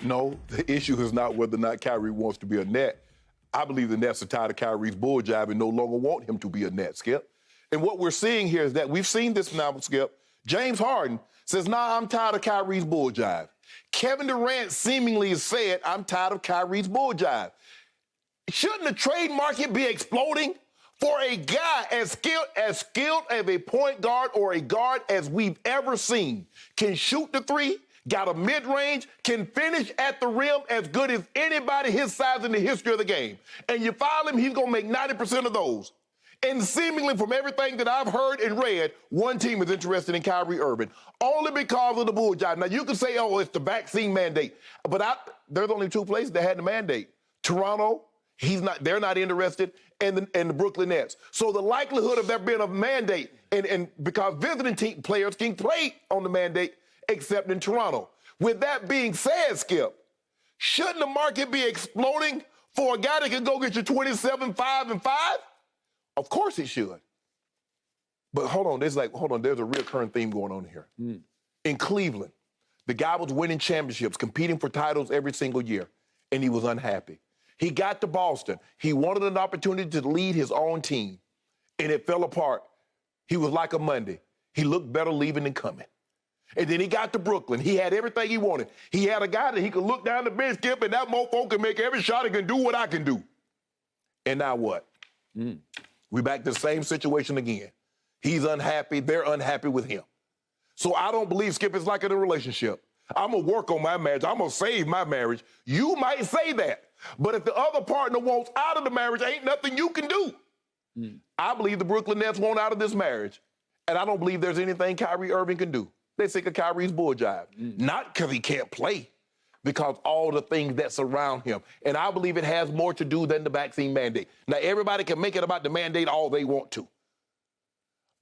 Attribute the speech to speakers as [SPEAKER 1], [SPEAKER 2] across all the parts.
[SPEAKER 1] No, the issue is not whether or not Kyrie wants to be a Net. I believe the Nets are tired of Kyrie's bull jive and no longer want him to be a Net, Skip. And what we're seeing here is that we've seen this now, Skip. James Harden says, I'm tired of Kyrie's bull jive. Kevin Durant seemingly has said, I'm tired of Kyrie's bull jive. Shouldn't the trade market be exploding for a guy as skilled as a point guard or a guard as we've ever seen? Can shoot the three, got a mid-range, can finish at the rim as good as anybody his size in the history of the game. And you file him, he's going to make 90% of those. And seemingly from everything that I've heard and read, one team is interested in Kyrie Irving, only because of the bull jive. Now, you can say, it's the vaccine mandate. But there's only two places that had the mandate. Toronto, they're not interested, and the Brooklyn Nets. So the likelihood of there being a mandate, and because visiting team players can play on the mandate, except in Toronto. With that being said, Skip, shouldn't the market be exploding for a guy that can go get you 27, 5, and 5? Of course it should. But hold on, there's a recurring theme going on here. In Cleveland, the guy was winning championships, competing for titles every single year, and he was unhappy. He got to Boston. He wanted an opportunity to lead his own team, and it fell apart. He was like a Monday. He looked better leaving than coming. And then he got to Brooklyn. He had everything he wanted. He had a guy that he could look down the bench, Skip, and that mofo can make every shot and can do what I can do. And now what? We're back to the same situation again. He's unhappy. They're unhappy with him. So I don't believe, Skip, it's like in a relationship. I'm going to work on my marriage. I'm going to save my marriage. You might say that. But if the other partner wants out of the marriage, ain't nothing you can do. I believe the Brooklyn Nets want out of this marriage. And I don't believe there's anything Kyrie Irving can do. They're sick of Kyrie's bull jive. Not because he can't play, because all the things that surround him. And I believe it has more to do than the vaccine mandate. Now, everybody can make it about the mandate all they want to.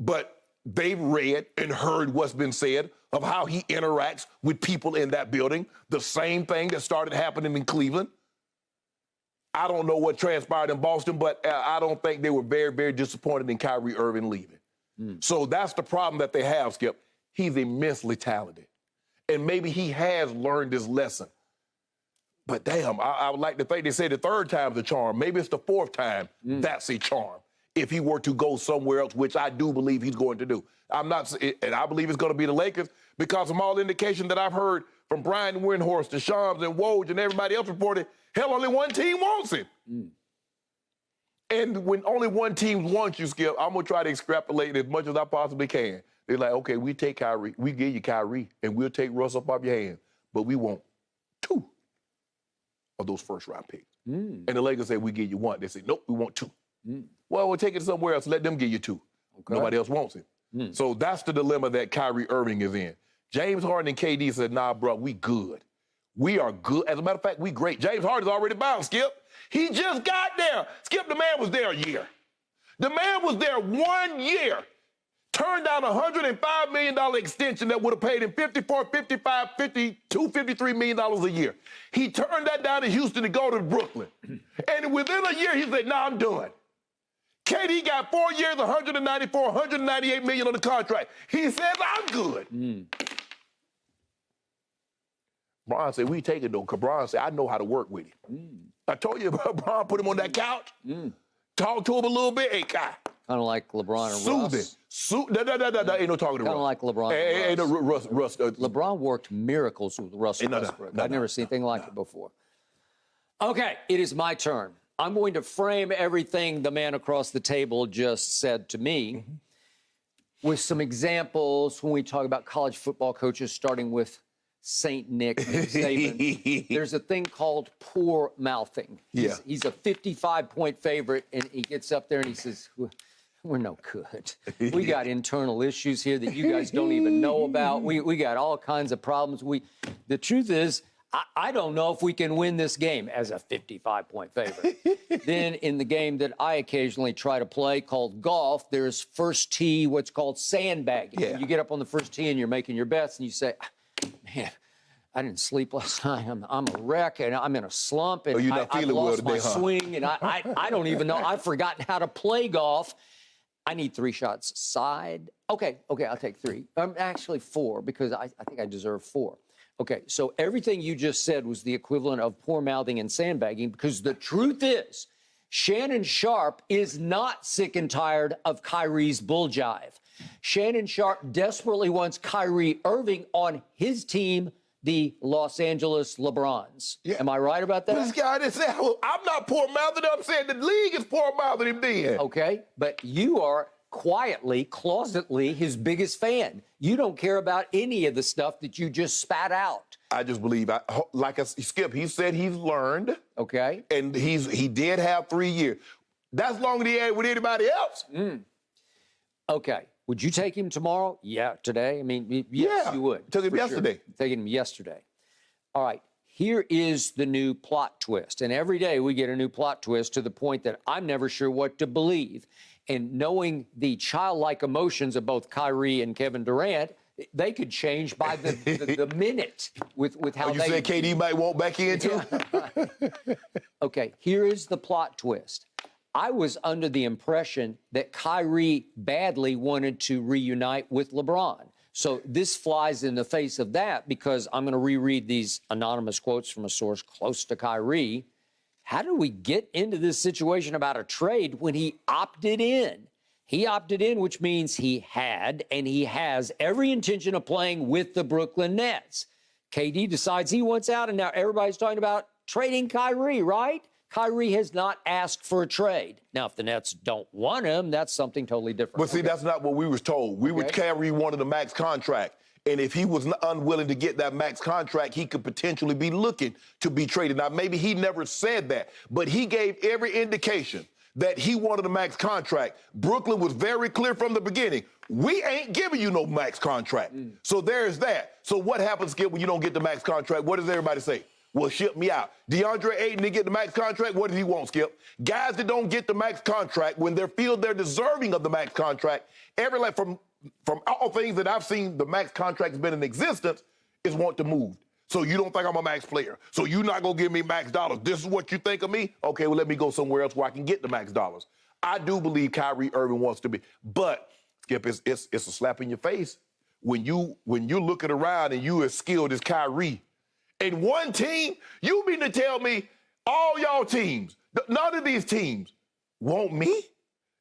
[SPEAKER 1] But they've read and heard what's been said of how he interacts with people in that building, the same thing that started happening in Cleveland. I don't know what transpired in Boston, but I don't think they were very, very disappointed in Kyrie Irving leaving. So that's the problem that they have, Skip. He's immensely talented. And maybe he has learned his lesson. But damn, I would like to think they say the third time's a charm. Maybe it's the fourth time that's a charm. If he were to go somewhere else, which I do believe he's going to do. And I believe it's going to be the Lakers because from all indication that I've heard from Brian Windhorst and Shams and Woj and everybody else reported, hell, only one team wants him. And when only one team wants you, Skip, I'm going to try to extrapolate as much as I possibly can. They're like, okay, we take Kyrie, we give you Kyrie, and we'll take Russ up off your hands, but we want 2 of those first-round picks. And the Lakers say, we give you 1. They say, nope, we want 2. Well, we'll take it somewhere else. Let them give you 2. Okay. Nobody else wants it. So that's the dilemma that Kyrie Irving is in. James Harden and KD said, nah, bro, we good. We are good. As a matter of fact, we great. James Harden's already bound, Skip. He just got there. Skip, the man was there a year. The man was there 1 year. Turned down a $105 million extension that would have paid him $54, $55, $52, $53 million a year. He turned that down in Houston to go to Brooklyn. And within a year, he said, I'm done. KD got 4 years, $194, $198 million on the contract. He says, I'm good. Bron said, we take it, though, because Bron said, I know how to work with him. I told you about Bron, put him on that couch, talk to him a little bit. Hey, guy.
[SPEAKER 2] Kind of like LeBron and
[SPEAKER 1] Soothing.
[SPEAKER 2] Russ.
[SPEAKER 1] Ain't no talking to Russ.
[SPEAKER 2] Kind of like LeBron and Russ.
[SPEAKER 1] Russ.
[SPEAKER 2] LeBron worked miracles with Russell Westbrook. I've never seen anything like it before. Okay, it is my turn. I'm going to frame everything the man across the table just said to me with some examples when we talk about college football coaches, starting with St. Nick and Saban. There's a thing called poor mouthing. He's a 55-point favorite, and he gets up there and he says, we're no good. We got internal issues here that you guys don't even know about. We got all kinds of problems. The truth is, I don't know if we can win this game as a 55-point favorite. Then in the game that I occasionally try to play called golf, there's first tee, what's called sandbagging. Yeah. You get up on the first tee and you're making your bets and you say, man, I didn't sleep last night. I'm a wreck, and I'm in a slump, and I lost my swing, and I don't even know. I've forgotten how to play golf. I need 3 shots side. Okay, I'll take 3. Actually 4, because I think I deserve 4. Okay, so everything you just said was the equivalent of poor mouthing and sandbagging, because the truth is, Shannon Sharpe is not sick and tired of Kyrie's bull jive. Shannon Sharpe desperately wants Kyrie Irving on his team, the Los Angeles LeBrons. Yeah. Am I right about that?
[SPEAKER 1] This guy didn't say, well, I'm not poor mouthing him. I'm saying the league is poor mouthing him then.
[SPEAKER 2] Okay, but you are quietly, closetly his biggest fan. You don't care about any of the stuff that you just spat out.
[SPEAKER 1] I just believe, Skip, he said he's learned.
[SPEAKER 2] Okay.
[SPEAKER 1] And he did have 3 years. That's longer than he had with anybody else.
[SPEAKER 2] Okay. Would you take him tomorrow? Yeah, today? I mean, yes, you would.
[SPEAKER 1] Took him yesterday.
[SPEAKER 2] Sure. Taking him yesterday. All right. Here is the new plot twist. And every day we get a new plot twist, to the point that I'm never sure what to believe. And knowing the childlike emotions of both Kyrie and Kevin Durant, they could change by the minute with how
[SPEAKER 1] you said KD might walk back in too?
[SPEAKER 2] Okay, here is the plot twist. I was under the impression that Kyrie badly wanted to reunite with LeBron. So this flies in the face of that, because I'm going to reread these anonymous quotes from a source close to Kyrie. How did we get into this situation about a trade when he opted in? He opted in, which means he had and he has every intention of playing with the Brooklyn Nets. KD decides he wants out, and now everybody's talking about trading Kyrie, right? Kyrie has not asked for a trade. Now, if the Nets don't want him, that's something totally different.
[SPEAKER 1] But see, that's not what we was told. Kyrie wanted a max contract. And if he was unwilling to get that max contract, he could potentially be looking to be traded. Now, maybe he never said that, but he gave every indication that he wanted a max contract. Brooklyn was very clear from the beginning. We ain't giving you no max contract. So there's that. So what happens, Skip, when you don't get the max contract? What does everybody say? Well, ship me out. DeAndre Ayton didn't get the max contract. What does he want, Skip? Guys that don't get the max contract, when they feel they're deserving of the max contract, from all things that I've seen, the max contract's been in existence, is want to move. So you don't think I'm a max player. So you're not going to give me max dollars. This is what you think of me? Okay, well, let me go somewhere else where I can get the max dollars. I do believe Kyrie Irving wants to be. But, Skip, it's a slap in your face when you're looking around and you as skilled as Kyrie. And one team, you mean to tell me all y'all teams, none of these teams want me?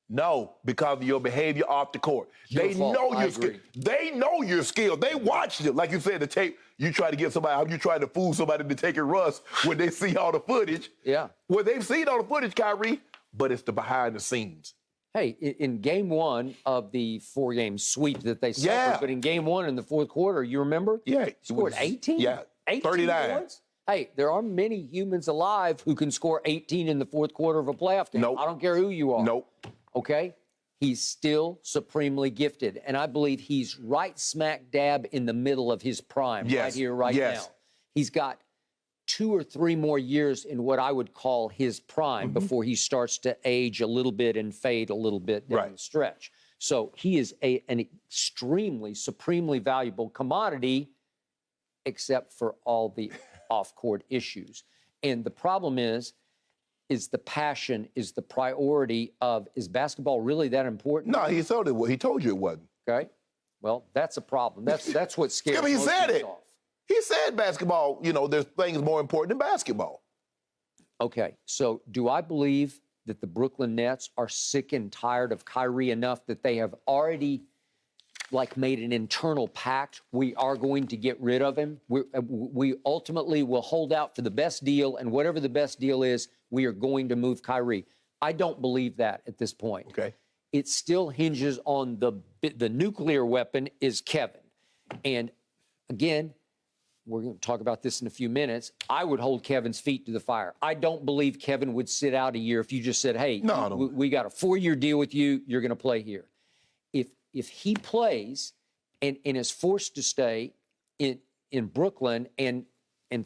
[SPEAKER 1] No, because of your behavior off the court. They know you're skilled. They know you're skilled. They watched it. Like you said, the tape, you try to get somebody, you try to fool somebody to take a rust when they see all the footage.
[SPEAKER 2] Yeah.
[SPEAKER 1] Well, they've seen all the footage, Kyrie, but it's the behind the scenes.
[SPEAKER 2] Hey, in game one of the 4-game sweep that they suffered, but in game one in the fourth quarter, you remember?
[SPEAKER 1] Yeah.
[SPEAKER 2] He scored 18?
[SPEAKER 1] Yeah. 39.
[SPEAKER 2] Points? Hey, there are many humans alive who can score 18 in the fourth quarter of a playoff game.
[SPEAKER 1] Nope.
[SPEAKER 2] I don't care who you are.
[SPEAKER 1] Nope.
[SPEAKER 2] Okay? He's still supremely gifted. And I believe he's right smack dab in the middle of his prime, right here, right now. He's got 2 or 3 more years in what I would call his prime before he starts to age a little bit and fade a little bit down the stretch. So he is an extremely, supremely valuable commodity, except for all the off-court issues. And the problem is the passion, is the priority of, is basketball really that important?
[SPEAKER 1] No, he told you it wasn't.
[SPEAKER 2] Okay. Well, that's a problem. That's what scares
[SPEAKER 1] me. He said it.
[SPEAKER 2] Off.
[SPEAKER 1] He said basketball, there's things more important than basketball.
[SPEAKER 2] Okay. So do I believe that the Brooklyn Nets are sick and tired of Kyrie enough that they have already made an internal pact? We are going to get rid of him. We ultimately will hold out for the best deal, and whatever the best deal is, we are going to move Kyrie. I don't believe that at this point.
[SPEAKER 1] Okay.
[SPEAKER 2] It still hinges on the nuclear weapon is Kevin. And again, we're going to talk about this in a few minutes. I would hold Kevin's feet to the fire. I don't believe Kevin would sit out a year if you just said, hey, we got a 4-year deal with you. You're going to play here. If he plays and is forced to stay in Brooklyn and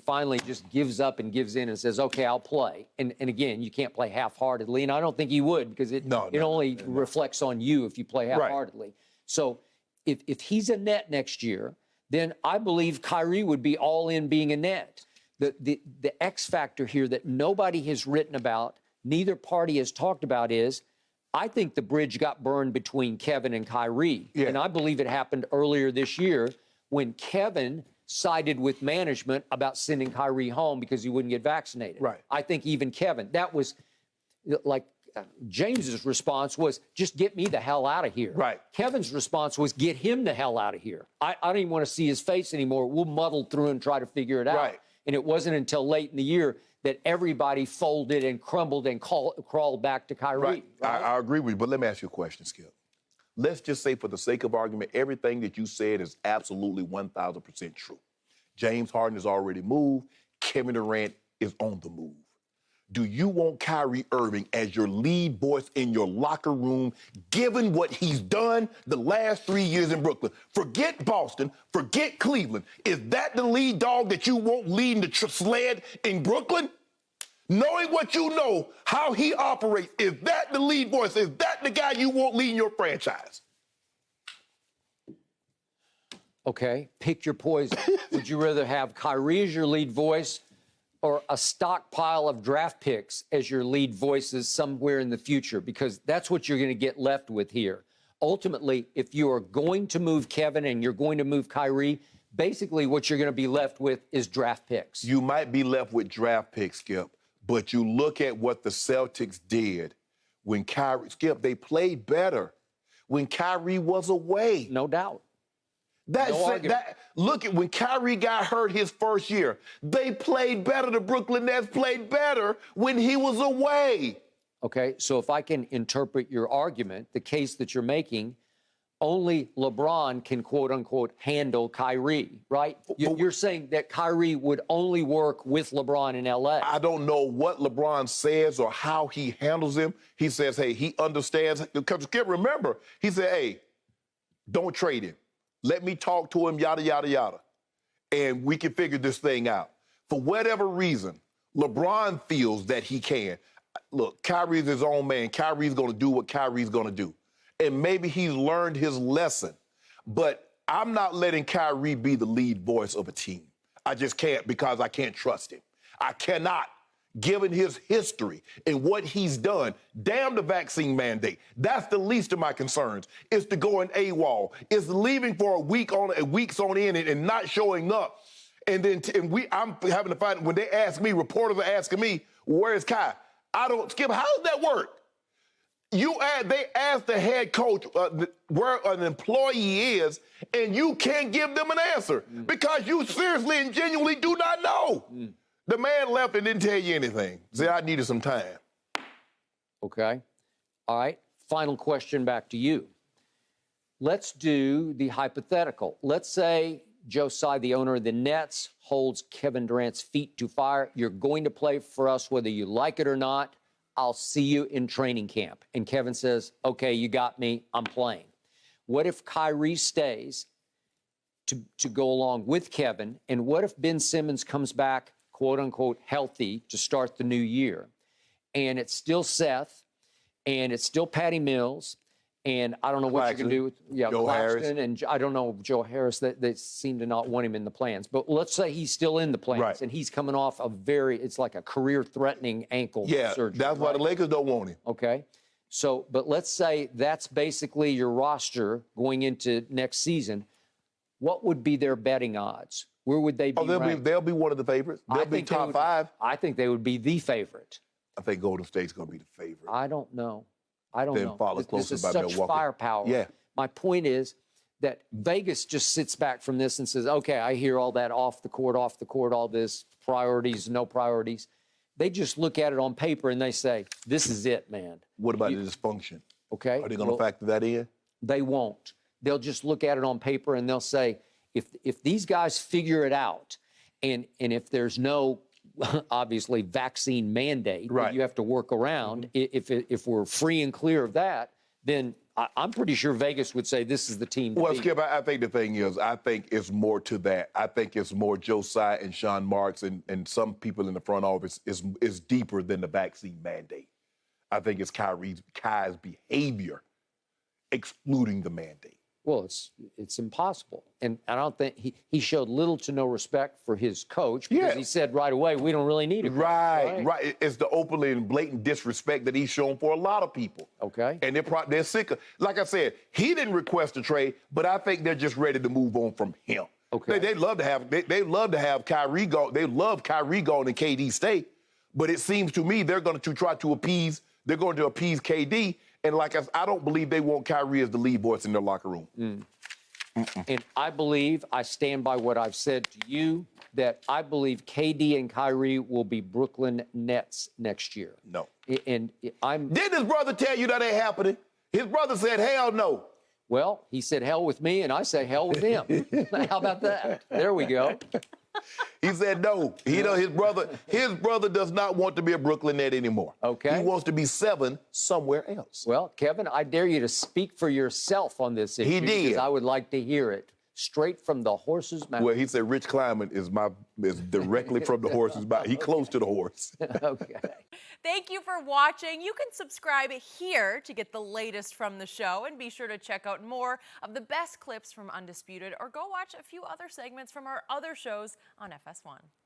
[SPEAKER 2] finally just gives up and gives in and says, okay, I'll play. And again, you can't play half-heartedly. And I don't think he would, because it only reflects on you if you play half-heartedly. Right. So if he's a net next year, then I believe Kyrie would be all in being a net. The X factor here that nobody has written about, neither party has talked about, is I think the bridge got burned between Kevin and Kyrie. Yeah. And I believe it happened earlier this year when Kevin sided with management about sending Kyrie home because he wouldn't get vaccinated.
[SPEAKER 1] Right.
[SPEAKER 2] I think even Kevin, that was like James's response was, just get me the hell out of here.
[SPEAKER 1] Right.
[SPEAKER 2] Kevin's response was, get him the hell out of here. I don't even want to see his face anymore. We'll muddle through and try to figure it out.
[SPEAKER 1] Right.
[SPEAKER 2] And it wasn't until late in the year that everybody folded and crumbled and crawled back to Kyrie.
[SPEAKER 1] Right. I agree with you, but let me ask you a question, Skip. Let's just say, for the sake of argument, everything that you said is absolutely 1,000% true. James Harden has already moved. Kevin Durant is on the move. Do you want Kyrie Irving as your lead voice in your locker room, given what he's done the last 3 years in Brooklyn? Forget Boston, forget Cleveland. Is that the lead dog that you want leading the sled in Brooklyn? Knowing what you know, how he operates, is that the lead voice? Is that the guy you want leading your franchise?
[SPEAKER 2] Okay, pick your poison. Would you rather have Kyrie as your lead voice or a stockpile of draft picks as your lead voices somewhere in the future? Because that's what you're going to get left with here. Ultimately, if you are going to move Kevin and you're going to move Kyrie, basically what you're going to be left with is draft picks.
[SPEAKER 1] You might be left with draft picks, Skip, but you look at what the Celtics did when Kyrie, Skip, they played better when Kyrie was away.
[SPEAKER 2] No doubt.
[SPEAKER 1] Look at when Kyrie got hurt his first year. They played better. The Brooklyn Nets played better when he was away.
[SPEAKER 2] Okay, so if I can interpret your argument, the case that you're making, only LeBron can, quote unquote, handle Kyrie, right? You're saying that Kyrie would only work with LeBron in LA.
[SPEAKER 1] I don't know what LeBron says or how he handles him. He says, hey, he understands. Because remember, he said, hey, don't trade him. Let me talk to him, yada, yada, yada. And we can figure this thing out. For whatever reason, LeBron feels that he can. Look, Kyrie's his own man. Kyrie's going to do what Kyrie's going to do. And maybe he's learned his lesson. But I'm not letting Kyrie be the lead voice of a team. I just can't, because I can't trust him. I cannot. Given his history and what he's done, damn the vaccine mandate. That's the least of my concerns. Is to go in AWOL. It's leaving for a weeks on end and not showing up. And then I'm having to find, when they ask me, reporters are asking me, where's Kai? I don't, Skip, how does that work? They ask the head coach where an employee is, and you can't give them an answer because you seriously and genuinely do not know. The man left and didn't tell you anything. Said, I needed some time.
[SPEAKER 2] Okay. All right. Final question back to you. Let's do the hypothetical. Let's say Joe Tsai, the owner of the Nets, holds Kevin Durant's feet to fire. You're going to play for us whether you like it or not. I'll see you in training camp. And Kevin says, okay, you got me. I'm playing. What if Kyrie stays to go along with Kevin? And what if Ben Simmons comes back, quote unquote, healthy to start the new year? And it's still Seth, and it's still Patty Mills, and I don't know what you can do with
[SPEAKER 1] Joe Harris.
[SPEAKER 2] And I don't know Joe Harris. They seem to not want him in the plans. But let's say he's still in the plans,
[SPEAKER 1] right,
[SPEAKER 2] and he's coming off it's like a career-threatening ankle surgery.
[SPEAKER 1] That's why the Lakers don't want him.
[SPEAKER 2] Okay. So, but let's say that's basically your roster going into next season. What would be their betting odds? Where would they be ranked?
[SPEAKER 1] They'll be one of the favorites. They'll be top five.
[SPEAKER 2] I think they would be the favorite.
[SPEAKER 1] I think Golden State's going to be the favorite.
[SPEAKER 2] I don't know. Then
[SPEAKER 1] followed closely by
[SPEAKER 2] Milwaukee. Such firepower.
[SPEAKER 1] Yeah.
[SPEAKER 2] My point is that Vegas just sits back from this and says, okay, I hear all that off the court, all this, priorities, no priorities. They just look at it on paper and they say, this is it, man.
[SPEAKER 1] What about the dysfunction?
[SPEAKER 2] Okay.
[SPEAKER 1] Are they going to factor that in?
[SPEAKER 2] They won't. They'll just look at it on paper and they'll say, if these guys figure it out, and if there's no, obviously, vaccine mandate that you have to work around, if we're free and clear of that, then I'm pretty sure Vegas would say this is the team to beat.
[SPEAKER 1] Skip, I think the thing is, I think it's more to that. I think it's more Joe Tsai and Sean Marks and some people in the front office is deeper than the vaccine mandate. I think it's Kai's behavior excluding the mandate.
[SPEAKER 2] Well, it's impossible. And I don't think he showed little to no respect for his coach because he said right away, we don't really need it.
[SPEAKER 1] Right. It's the openly and blatant disrespect that he's shown for a lot of people.
[SPEAKER 2] Okay.
[SPEAKER 1] And they're sick of, like I said, he didn't request a trade, but I think they're just ready to move on from him.
[SPEAKER 2] Okay.
[SPEAKER 1] They love to have Kyrie go. They love Kyrie going and KD stay. But it seems to me they're going to try to appease. They're going to appease KD. And I don't believe they want Kyrie as the lead voice in their locker room.
[SPEAKER 2] And I stand by what I've said to you, that I believe KD and Kyrie will be Brooklyn Nets next year.
[SPEAKER 1] No.
[SPEAKER 2] And
[SPEAKER 1] Didn't his brother tell you that ain't happening? His brother said, hell no.
[SPEAKER 2] Well, he said hell with me, and I say hell with him. How about that? There we go.
[SPEAKER 1] He said no. His brother does not want to be a Brooklyn Net anymore.
[SPEAKER 2] Okay.
[SPEAKER 1] He wants to be 7 somewhere else.
[SPEAKER 2] Well, Kevin, I dare you to speak for yourself on this issue.
[SPEAKER 1] He did.
[SPEAKER 2] Because I would like to hear it straight from the horse's mouth.
[SPEAKER 1] Well, he said Rich Kleiman is directly from the horse's mouth. He close to the horse.
[SPEAKER 2] Okay.
[SPEAKER 3] Thank you for watching. You can subscribe here to get the latest from the show, and be sure to check out more of the best clips from Undisputed, or go watch a few other segments from our other shows on FS1.